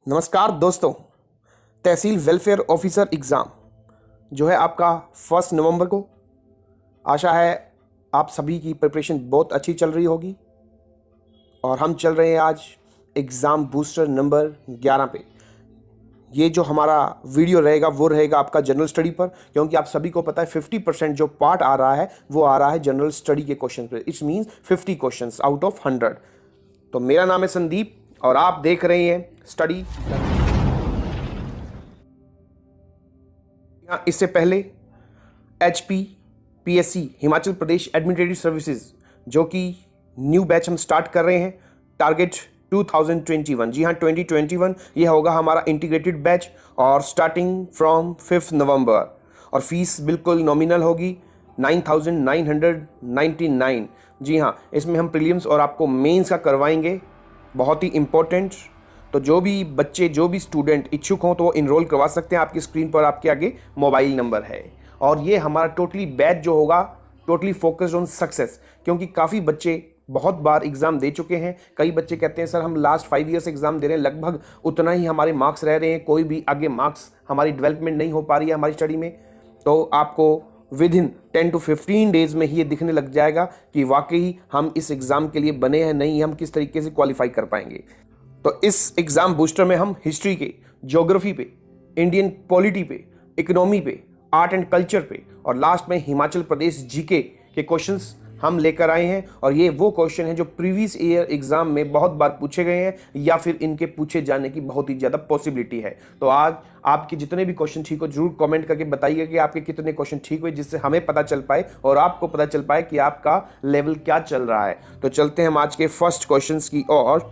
नमस्कार दोस्तों। तहसील welfare officer exam जो है आपका 1 नवंबर को। आशा है आप सभी की प्रिपरेशन बहुत अच्छी चल रही होगी और हम चल रहे हैं आज एग्ज़ाम बूस्टर नंबर 11 पे। ये जो हमारा वीडियो रहेगा वो रहेगा आपका जनरल स्टडी पर, क्योंकि आप सभी को पता है 50% जो पार्ट आ रहा है वो आ रहा है जनरल स्टडी के क्वेश्चन पे। It's means 50 question out of 100। तो मेरा नाम है संदीप और आप देख रहे हैं स्टडी। इससे पहले HPPSC Himachal Pradesh administrative services जो कि न्यू बैच हम स्टार्ट कर रहे हैं, टारगेट 2021। जी हाँ, 2021 ये होगा हमारा इंटीग्रेटेड बैच और स्टार्टिंग फ्रॉम 5 नवंबर। और फीस बिल्कुल नॉमिनल होगी 9,999। जी हाँ, इसमें हम प्रीलिम्स और आपको मेंस का करवाएंगे, बहुत ही इम्पोर्टेंट। तो जो भी बच्चे, जो भी स्टूडेंट इच्छुक हों तो वो इनरोल करवा सकते हैं। आपकी स्क्रीन पर आपके आगे मोबाइल नंबर है। और ये हमारा टोटली बैच जो होगा टोटली फोकस्ड ऑन सक्सेस, क्योंकि काफ़ी बच्चे बहुत बार एग्ज़ाम दे चुके हैं। कई बच्चे कहते हैं सर हम लास्ट 5 ईयर से एग्ज़ाम दे रहे हैं, लगभग उतना ही हमारे मार्क्स रह रहे हैं, कोई भी आगे मार्क्स हमारी डेवलपमेंट नहीं हो पा रही है हमारी स्टडी में। तो आपको विद इन 10 to 15 डेज़ में ही ये दिखने लग जाएगा कि वाकई हम इस एग्ज़ाम के लिए बने हैं, नहीं हम किस तरीके से क्वालिफाई कर पाएंगे। तो इस एग्ज़ाम बूस्टर में हम हिस्ट्री के, ज्योग्राफी पे, इंडियन पॉलिटी पे, इकोनॉमी पे, आर्ट एंड कल्चर पे और लास्ट में हिमाचल प्रदेश जीके के क्वेश्चंस हम लेकर आए हैं। और ये वो क्वेश्चन हैं जो प्रीवियस ईयर एग्ज़ाम में बहुत बार पूछे गए हैं या फिर इनके पूछे जाने की बहुत ही ज़्यादा पॉसिबिलिटी है। तो आज आपके जितने भी क्वेश्चन ठीक हो जरूर कमेंट करके बताइए कि आपके कितने क्वेश्चन ठीक हुए, जिससे हमें पता चल पाए और आपको पता चल पाए कि आपका लेवल क्या चल रहा है। तो चलते हैं हम आज के फर्स्ट क्वेश्चन की ओर।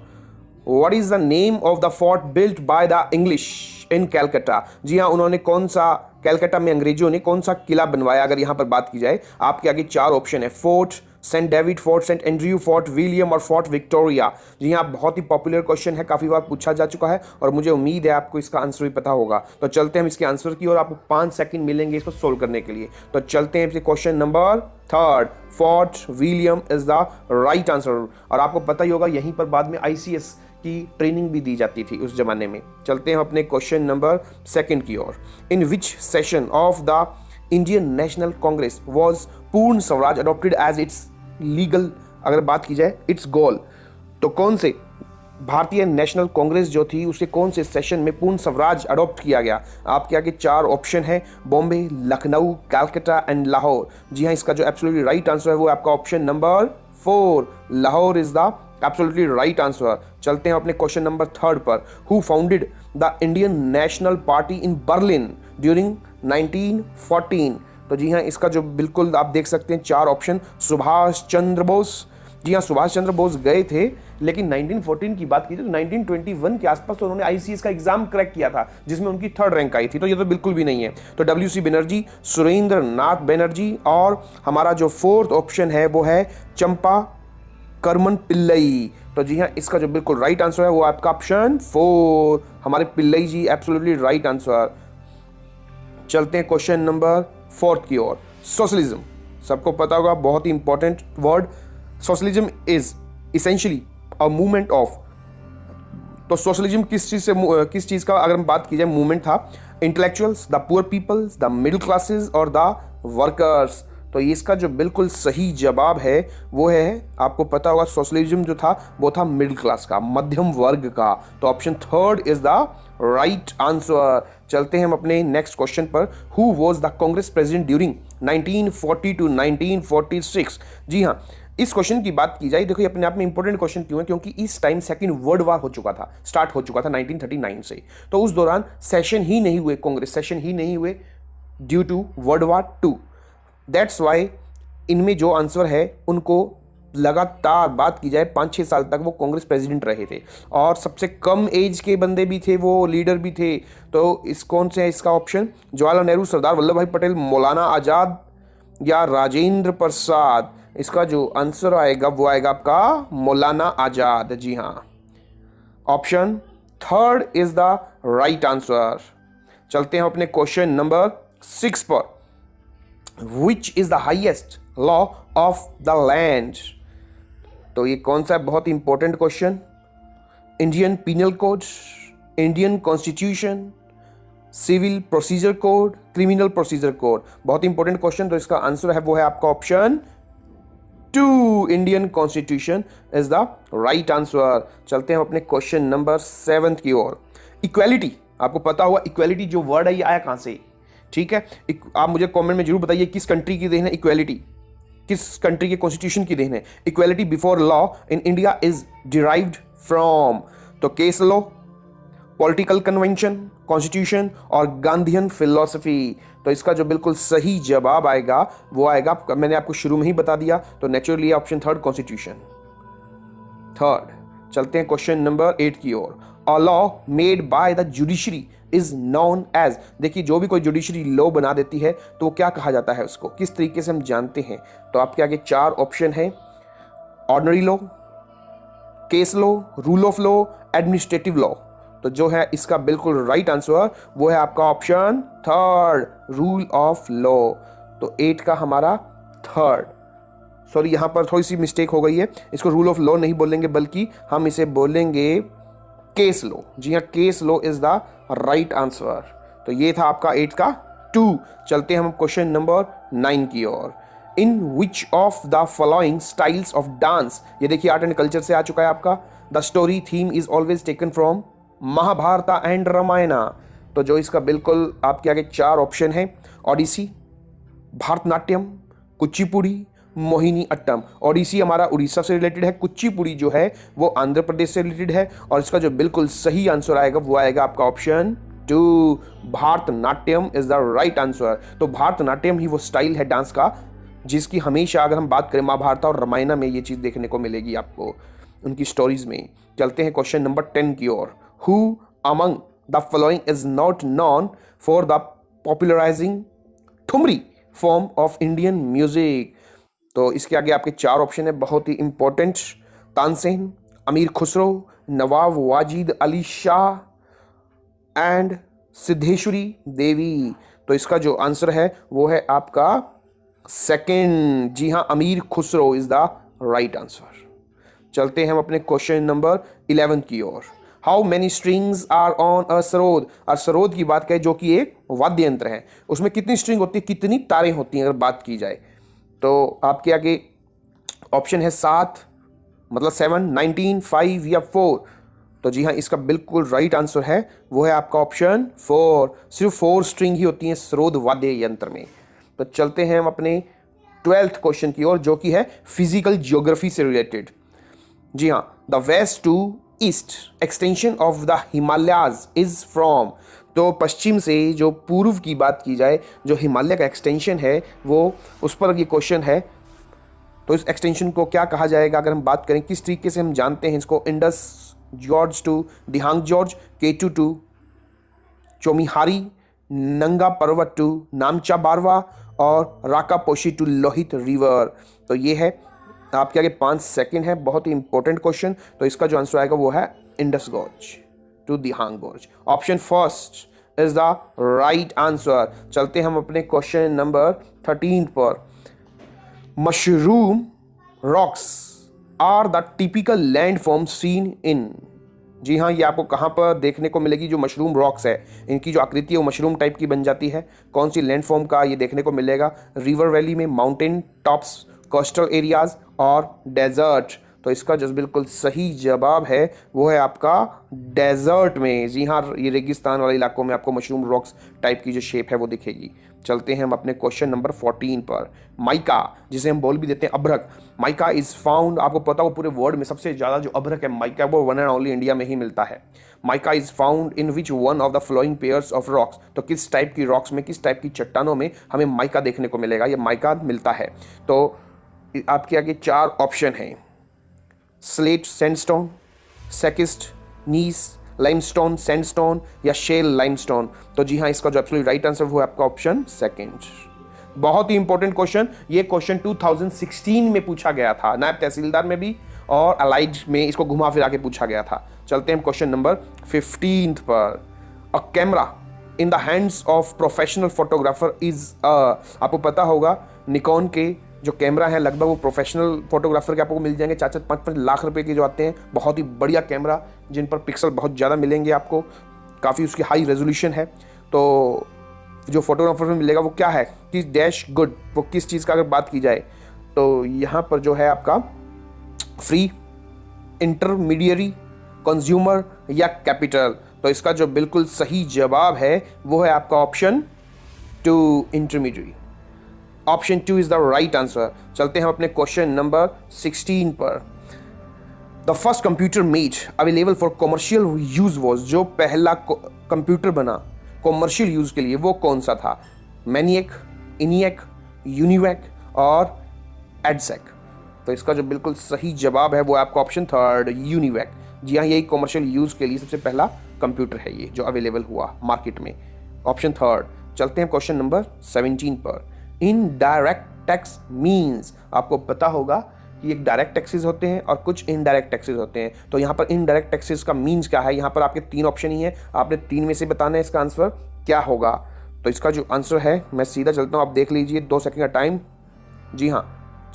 What is the name of the fort built by the English in Calcutta? जी हाँ, उन्होंने कौन सा, कैलकाटा में अंग्रेजों ने कौन सा किला बनवाया? अगर यहाँ पर बात की जाए, आपके आगे 4 ऑप्शन है, Fort Saint David Fort, Saint Andrew Fort, William और फोर्ट विक्टोरिया। जी हाँ, बहुत ही पॉपुलर क्वेश्चन है, काफ़ी बार पूछा जा चुका है और मुझे उम्मीद है आपको इसका आंसर भी पता होगा। तो चलते हैं हम इसके आंसर की और आपको 5 सेकंड मिलेंगे इसको सोल्व करने के लिए। तो चलते हैं question number 3, fort William is the right answer. और आपको पता ही होगा यहीं पर बाद में ICS की ट्रेनिंग भी दी जाती थी उस जमाने में। चलते हैं अपने क्वेश्चन नंबर 2 की ओर। In which session of the Indian National Congress was Purna Swaraj adopted as its legal, अगर बात की जाए इट्स गोल, तो कौन से भारतीय नेशनल कांग्रेस जो थी उसके कौन से सेशन में पूर्ण स्वराज अडॉप्ट किया गया? आपके आगे 4 ऑप्शन है, बॉम्बे, लखनऊ, कलकत्ता एंड लाहौर। जी हाँ, इसका जो एब्सोल्युटली राइट आंसर है वो आपका option number 4, Lahore is the absolutely right answer. चलते हैं अपने क्वेश्चन नंबर 3 पर। Who founded the Indian national party in Berlin during 1914? तो जी हाँ, इसका जो बिल्कुल आप देख सकते हैं 4 ऑप्शन, सुभाष चंद्र बोस। जी हाँ, सुभाष चंद्र बोस गए थे, लेकिन 1914 की बात की तो 1921 के आसपास तो उन्होंने ICS का एग्जाम क्रैक किया था जिसमें उनकी 3rd रैंक आई थी। तो ये तो बिल्कुल भी नहीं है। तो WC बनर्जी, सुरेंद्र नाथ बनर्जी और हमारा जो 4th ऑप्शन है वो है चंपा करमन पिल्लई। तो जी हाँ, इसका जो बिल्कुल राइट आंसर है वो आपका ऑप्शन 4, हमारे पिल्लई जी, एब्सोल्युटली राइट आंसर। चलते हैं क्वेश्चन नंबर 4 की ओर। सोशलिज्म, सबको पता होगा, बहुत ही important word. Socialism is essentially a movement of, तो सोशलिज्म किस चीज का अगर हम बात की जाए मूवमेंट था? Intellectuals, the poor peoples, the middle classes और द वर्कर्स। तो इसका जो बिल्कुल सही जवाब है वो है, आपको पता होगा सोशलिज्म जो था वो था मिडिल क्लास का, मध्यम वर्ग का। तो option 3 is the right answer. चलते हैं हम अपने नेक्स्ट क्वेश्चन पर। Who was the Congress president during 1940 to 1946? जी हाँ, इस क्वेश्चन की बात की जाए, देखो ये अपने आप में इंपॉर्टेंट क्वेश्चन क्यों है, क्योंकि इस टाइम सेकंड वर्ल्ड वार हो चुका था, स्टार्ट हो चुका था 1939 से। तो उस दौरान सेशन ही नहीं हुए, कांग्रेस सेशन ही नहीं हुए due to world war 2। That's why इनमें जो आंसर है उनको लगातार बात की जाए 5-6 साल तक वो कांग्रेस प्रेसिडेंट रहे थे और सबसे कम एज के बंदे भी थे, वो लीडर भी थे। तो इस कौन से है इसका ऑप्शन? जवाहरलाल नेहरू, सरदार वल्लभ भाई पटेल, मौलाना आज़ाद या राजेंद्र प्रसाद? इसका जो आंसर आएगा वो आएगा आपका मौलाना आज़ाद। जी हाँ, option 3 is the right answer. चलते हैं अपने क्वेश्चन नंबर 6 पर। Which is the highest law of the land? तो ये कौन सा है? बहुत important question. Indian Penal Code, Indian Constitution, civil procedure code, criminal procedure code. बहुत इंपॉर्टेंट क्वेश्चन, तो इसका आंसर है वो है आपका option 2, Indian Constitution is the right answer. चलते हैं अपने क्वेश्चन नंबर 7 की ओर। इक्वालिटी, आपको पता होगा इक्वालिटी जो वर्ड है ये आया कहां से, ठीक है। आप मुझे कमेंट में जरूर बताइए किस कंट्री की देन है इक्वालिटी, किस कंट्री के कॉन्स्टिट्यूशन की देन है। Equality before law in India is derived from, तो case law, political convention, constitution और गांधीयन फिलॉसफी। तो इसका जो बिल्कुल सही जवाब आएगा वो आएगा, मैंने आपको शुरू में ही बता दिया, तो नेचुरली ऑप्शन 3 कॉन्स्टिट्यूशन। थर्ड, चलते हैं क्वेश्चन नंबर 8 की ओर। A law made by the judiciary is known as, देखिए जो भी कोई जुडिशरी लॉ बना देती है तो वो क्या कहा जाता है, उसको किस तरीके से हम जानते हैं। तो आपके आगे 4 ऑप्शन है, ordinary law, case law, rule of law, administrative law. तो जो है इसका बिल्कुल राइट आंसर वो है आपका ऑप्शन 3, रूल ऑफ लॉ। तो 8 का हमारा 3, सॉरी यहां पर थोड़ी सी मिस्टेक हो गई है, इसको रूल ऑफ लॉ नहीं बोलेंगे बल्कि हम इसे बोलेंगे केस लॉ। जी हाँ, case law is the right answer. तो ये था आपका 8 का 2। चलते हैं हम क्वेश्चन नंबर 9 की ओर। In which of the following styles of dance, ये देखिए आर्ट एंड कल्चर से आ चुका है आपका। The story theme is always taken from Mahabharata and Ramayana. तो जो इसका बिल्कुल आपके आगे 4 ऑप्शन है, ओडिसी, भारतनाट्यम, कुचिपुड़ी, मोहिनी अट्टम। ओडिसी हमारा उड़ीसा से रिलेटेड है, कुचिपुड़ी जो है वो आंध्र प्रदेश से रिलेटेड है, और इसका जो बिल्कुल सही आंसर आएगा वो आएगा आपका option 2, Bharatanatyam is the right answer. तो भारतनाट्यम ही वो स्टाइल है डांस का जिसकी हमेशा अगर हम बात करें महाभारत और रामायण में ये चीज़ देखने को मिलेगी आपको उनकी स्टोरीज में। चलते हैं क्वेश्चन नंबर 10 की ओर। Who among the following is not known for the popularizing thumri form of Indian music? तो इसके आगे आपके 4 ऑप्शन है, बहुत ही इंपॉर्टेंट। तानसेन, अमीर खुसरो, नवाब वाजिद अली शाह एंड सिद्धेश्वरी देवी। तो इसका जो आंसर है वो है आपका 2nd, जी हाँ, Amir Khusro is the right answer. चलते हैं हम अपने क्वेश्चन नंबर 11 की ओर। How many strings are on a sarod? और सरोद की बात करें जो कि एक वाद्य यंत्र है, उसमें कितनी स्ट्रिंग होती है, कितनी तारें होती हैं अगर बात की जाए, तो आपके आगे ऑप्शन है 7, मतलब 7, 19, 5 या 4। तो जी हाँ, इसका बिल्कुल राइट आंसर है वो है आपका ऑप्शन 4। सिर्फ 4 स्ट्रिंग ही होती हैं सरोद वाद्य यंत्र में। तो चलते हैं हम अपने 12th क्वेश्चन की ओर जो कि है फिजिकल ज्योग्राफी से रिलेटेड। जी हाँ, the west to east extension of the Himalayas is from. तो पश्चिम से जो पूर्व की बात की जाए, जो हिमालय का एक्सटेंशन है वो उस पर ये क्वेश्चन है। तो इस एक्सटेंशन को क्या कहा जाएगा अगर हम बात करें, किस तरीके से हम जानते हैं इसको। Indus gorge to Dihang gorge, K2 to Chomihari, Nanga Parbat to नामचा बारवा और राकापोशी टू लोहित रिवर। तो ये है आपके आगे 5 सेकंड है, बहुत ही इंपॉर्टेंट क्वेश्चन। तो इसका जो आंसर आएगा वो है Indus gorge to Dihang gorge. Option first is the right answer. चलते हम अपने क्वेश्चन नंबर 13 पर। Mushroom rocks are the typical land form seen in. जी हाँ, ये आपको कहाँ पर देखने को मिलेगी, जो मशरूम रॉक्स है इनकी जो आकृति है वो मशरूम टाइप की बन जाती है। कौन सी लैंड फॉर्म का ये देखने को मिलेगा? रिवर वैली में, माउंटेन टॉप्स, कोस्टल एरियाज और डेजर्ट। तो इसका जो बिल्कुल सही जवाब है वो है आपका डेजर्ट में। जी हाँ, ये रेगिस्तान वाले इलाकों में आपको मशरूम रॉक्स टाइप की जो शेप है वो दिखेगी। चलते हैं हम अपने क्वेश्चन नंबर 14 पर। माइका, जिसे हम बोल भी देते हैं अभ्रक, माइका इज फाउंड, आपको पता हो पूरे वर्ल्ड में सबसे ज़्यादा जो अभ्रक है माइका वो वन एंड ओनली इंडिया में ही मिलता है। Mica is found in which one of the flowing pairs of rocks. तो किस टाइप की रॉक्स में, किस टाइप की चट्टानों में हमें माइका देखने को मिलेगा, ये माइका मिलता है। तो आपके आगे 4 ऑप्शन हैं, स्लेट सैंडस्टोन, सेकिस्ट, नीस, लाइमस्टोन सैंडस्टोन या शेल लाइमस्टोन। तो जी हाँ, इसका जो एब्सोल्यूट राइट आंसर वो है आपका ऑप्शन 2nd। बहुत ही इंपॉर्टेंट क्वेश्चन, ये क्वेश्चन 2016 में पूछा गया था, नायब तहसीलदार में भी और अलाइड में इसको घुमा फिरा के पूछा गया था। चलते हैं क्वेश्चन नंबर 15 पर। A camera in the hands of professional photographer is आपको पता होगा निकॉन के जो कैमरा है लगभग वो प्रोफेशनल फोटोग्राफर के आपको मिल जाएंगे 4-5 लाख रुपए के जो आते हैं, बहुत ही बढ़िया कैमरा जिन पर पिक्सल बहुत ज़्यादा मिलेंगे आपको। काफ़ी उसकी हाई रेजोल्यूशन है। तो जो फोटोग्राफर में मिलेगा वो क्या है कि डैश गुड, वो किस चीज़ का अगर बात की जाए तो यहाँ पर जो है आपका फ्री, इंटरमीडियरी, कंज्यूमर या कैपिटल। तो इसका जो बिल्कुल सही जवाब है वो है आपका option 2, intermediary. Option 2 is the right answer. चलते हैं हम अपने क्वेश्चन नंबर 16 पर। The first computer made available for commercial use was, जो पहला कंप्यूटर बना कॉमर्शियल यूज के लिए वो कौन सा था? मैनिएक, इनिएक, यूनिवैक और एडसेक। तो इसका जो बिल्कुल सही जवाब है वो है आपका ऑप्शन 3, यूनिवैक। जी हाँ, यही कॉमर्शियल यूज के लिए सबसे पहला कंप्यूटर है ये जो अवेलेबल हुआ मार्केट में, ऑप्शन 3। चलते हैं क्वेश्चन नंबर 17 पर। इनडायरेक्ट टैक्स मीन्स, आपको पता होगा कि एक डायरेक्ट टैक्सेस होते हैं और कुछ इनडायरेक्ट टैक्सेस होते हैं। तो यहाँ पर इनडायरेक्ट टैक्सेस का मीन्स क्या है? यहाँ पर आपके 3 ऑप्शन ही है, आपने 3 में से बताना है इसका आंसर क्या होगा। तो इसका जो आंसर है, मैं सीधा चलता हूँ, आप देख लीजिए, 2 सेकंड का टाइम। जी हाँ,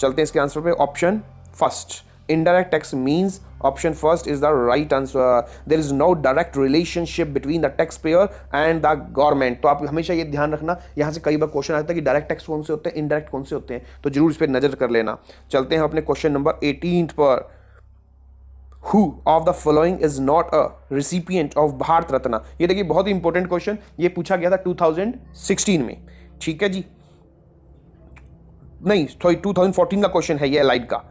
चलते हैं इसके आंसर पे। Option first, indirect tax means option first is the right answer. There is no direct relationship between the taxpayer and the government. तो आप हमेशा ये ध्यान रखना, यहाँ से कई बार क्वेश्चन आता है कि डायरेक्ट टैक्स कौन से होते हैं, इनडायरेक्ट कौन से होते हैं, तो जरूर इस पर नजर कर लेना। चलते हैं अपने क्वेश्चन नंबर 18 पर। Who of the following is not a recipient of Bharat Ratna? ये देखिए बहुत ही इंपॉर्टेंट क्वेश्चन, ये पूछा गया था 2016 में, ठीक है जी, नहीं सॉरी 2014 का क्वेश्चन है ये एलाइड का।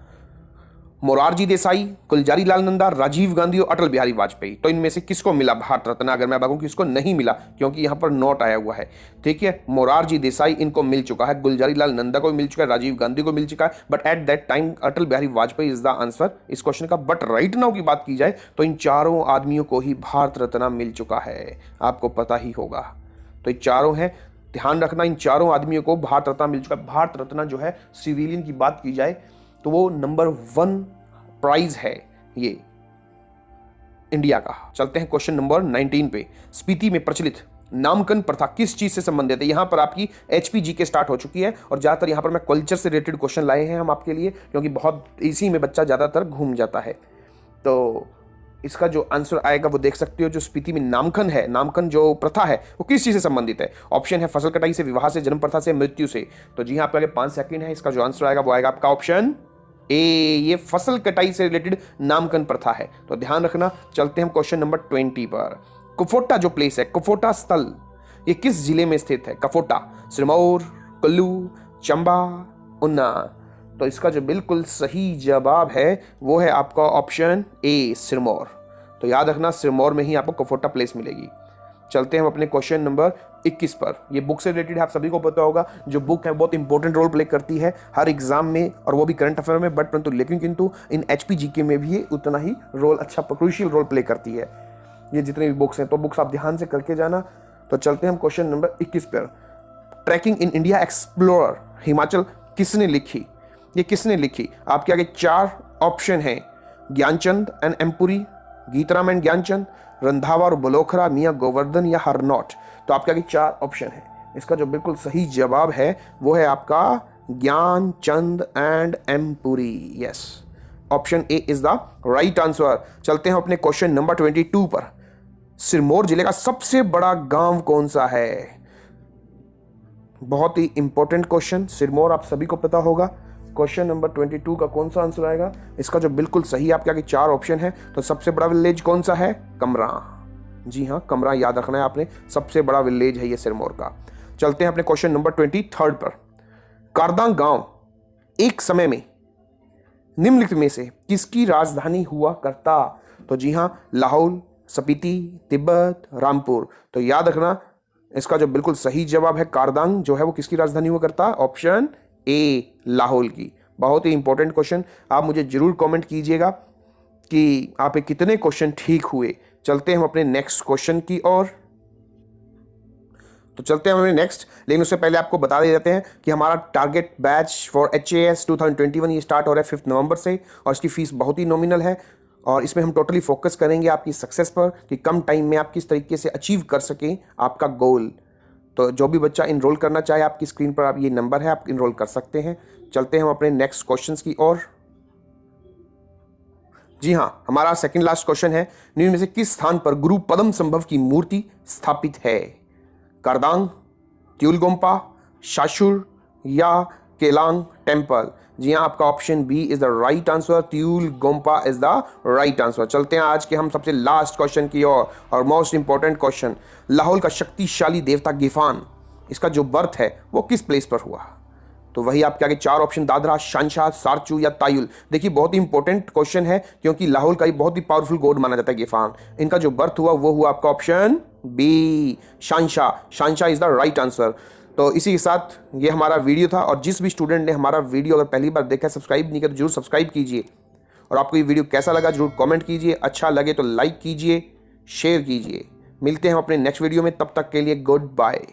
मोरारजी देसाई, गुलजारी लाल नंदा, राजीव गांधी और अटल बिहारी वाजपेयी। तो इनमें से किसको मिला भारत रत्न? अगर मैं बताऊं कि इसको नहीं मिला, क्योंकि यहां पर नोट आया हुआ है, ठीक है। मोरारजी देसाई इनको मिल चुका है, गुलजारी लाल नंदा को मिल चुका है, राजीव गांधी को मिल चुका है, but at that time Atal Bihari Vajpayee is the answer इस क्वेश्चन का। बट राइट नाउ की बात की जाए तो इन चारों आदमियों को ही भारत रत्न मिल चुका है, आपको पता ही होगा। तो ये चारों हैं, ध्यान रखना, इन चारों आदमियों को भारत रत्न मिल चुका है। भारत रत्न जो है सिविलियन की बात की जाए तो वो नंबर 1 प्राइज है ये इंडिया का। चलते हैं क्वेश्चन नंबर 19 पे। स्पीति में प्रचलित नामकरण प्रथा किस चीज से संबंधित है? यहां पर आपकी एचपीजी के स्टार्ट हो चुकी है और ज्यादातर यहां पर मैं कल्चर से रिलेटेड क्वेश्चन लाए हैं हम आपके लिए, क्योंकि बहुत इसी में बच्चा ज्यादातर घूम जाता है। तो इसका जो आंसर आएगा वो देख सकते हो, जो स्पीति में नामकरण है, नामकरण जो प्रथा है वो किस चीज से संबंधित है? ऑप्शन है फसल कटाई से, विवाह से, जन्म प्रथा से, मृत्यु से। तो जी हाँ, आपके आगे 5 सेकंड है, इसका जो आंसर आएगा वो आएगा आपका ऑप्शन ए, ये फसल कटाई से रिलेटेड नामकरण प्रथा है। तो ध्यान रखना। चलते हैं हम क्वेश्चन नंबर 20 पर। कुफोटा जो प्लेस है, कुफोटा स्थल, ये किस जिले में स्थित है? कफोटा, सिरमौर, कुल्लू, चंबा, उन्ना। तो इसका जो बिल्कुल सही जवाब है वो है आपका ऑप्शन ए, सिरमौर। तो याद रखना, सिरमौर में ही आपको कफोटा प्लेस मिलेगी। चलते हैं हम अपने क्वेश्चन नंबर 21 पर। ये बुक से रिलेटेड है, आप सभी को पता होगा, जो बुक है बहुत इंपॉर्टेंट रोल प्ले करती है हर एग्जाम में, और वो भी करंट अफेयर में, बट परंतु लेकिन किंतु इन एचपीजीके में भी ये उतना ही रोल, अच्छा क्रूशियल रोल प्ले करती है ये जितने भी बुक्स हैं। तो बुक्स आप ध्यान से करके जाना। तो चलते हैं हम क्वेश्चन नंबर 21 पर। Trekking in India explorer Himachal किसने लिखी? ये किसने लिखी? आपके आगे 4 ऑप्शन हैं, ज्ञानचंद एंड एम्पुरी, गीतराम एंड ज्ञानचंद, रंधावा और बलोखरा, मियां गोवर्धन या हरनॉट। तो आपके आगे 4 ऑप्शन है, इसका जो बिल्कुल सही जवाब है वो है आपका Gyanchand and Empuri. Yes, option A is the right answer. चलते हैं अपने क्वेश्चन नंबर 22 पर। सिरमौर जिले का सबसे बड़ा गांव कौन सा है? बहुत ही इंपॉर्टेंट क्वेश्चन, सिरमौर आप सभी को पता होगा। क्वेश्चन नंबर 22 का कौन सा आंसर आएगा? इसका जो बिल्कुल सही आपके आगे 4 ऑप्शन है। तो सबसे बड़ा विलेज कौन सा है? कमरा। जी हाँ, कमरा याद रखना है आपने, सबसे बड़ा विलेज है ये सिरमौर का। चलते हैं अपने क्वेश्चन नंबर 23 पर। कारदांग गांव एक समय में निम्नलिखित में से किसकी राजधानी हुआ करता? तो जी हाँ, लाहौल, स्पीति, तिब्बत, रामपुर। तो याद रखना, इसका जो बिल्कुल सही जवाब है कारदांग जो है वो किसकी राजधानी हुआ करता? ऑप्शन ए, लाहौल की। बहुत ही इंपॉर्टेंट क्वेश्चन, आप मुझे जरूर कमेंट कीजिएगा कि आप कितने क्वेश्चन ठीक हुए। चलते हैं हम अपने नेक्स्ट क्वेश्चन की ओर। तो चलते हैं हमें नेक्स्ट, लेकिन उससे पहले आपको बता देते हैं कि हमारा टारगेट बैच फॉर HAS 2021 ये स्टार्ट हो रहा है 5 नवंबर से, और इसकी फीस बहुत ही नॉमिनल है, और इसमें हम टोटली फोकस करेंगे आपकी सक्सेस पर कि कम टाइम में आप किस तरीके से अचीव कर सकें आपका गोल। तो जो भी बच्चा इनरोल करना चाहे, आपकी स्क्रीन पर आप ये नंबर है, आप इनरोल कर सकते हैं। चलते हैं हम अपने नेक्स्ट क्वेश्चंस की ओर। जी हाँ, हमारा सेकंड लास्ट क्वेश्चन है, निम्न में से किस स्थान पर गुरु पद्म संभव की मूर्ति स्थापित है? करदांग, त्यूलगोम्पा, शाशुर या केलांग टेम्पल? जी हाँ, आपका option B is the right answer, Tyulgompa is the right answer. चलते हैं आज के हम सबसे लास्ट क्वेश्चन की ओर, और मोस्ट इंपॉर्टेंट क्वेश्चन, लाहौल का शक्तिशाली देवता गिफान, इसका जो बर्थ है वो किस प्लेस पर हुआ? तो वही आपके आगे चार ऑप्शन, दादरा, शानशाह, सारचू या तायुल। देखिए बहुत ही इंपॉर्टेंट क्वेश्चन है, क्योंकि लाहौल का ही बहुत ही पावरफुल गॉड माना जाता है गिफान। इनका जो बर्थ हुआ वो हुआ आपका option B, Shanshah. Shanshah is the right answer. तो इसी के साथ ये हमारा वीडियो था, और जिस भी स्टूडेंट ने हमारा वीडियो अगर पहली बार देखा है, सब्सक्राइब नहीं किया तो जरूर सब्सक्राइब कीजिए, और आपको ये वीडियो कैसा लगा जरूर कमेंट कीजिए, अच्छा लगे तो लाइक कीजिए, शेयर कीजिए। मिलते हैं हम अपने नेक्स्ट वीडियो में, तब तक के लिए गुड बाय।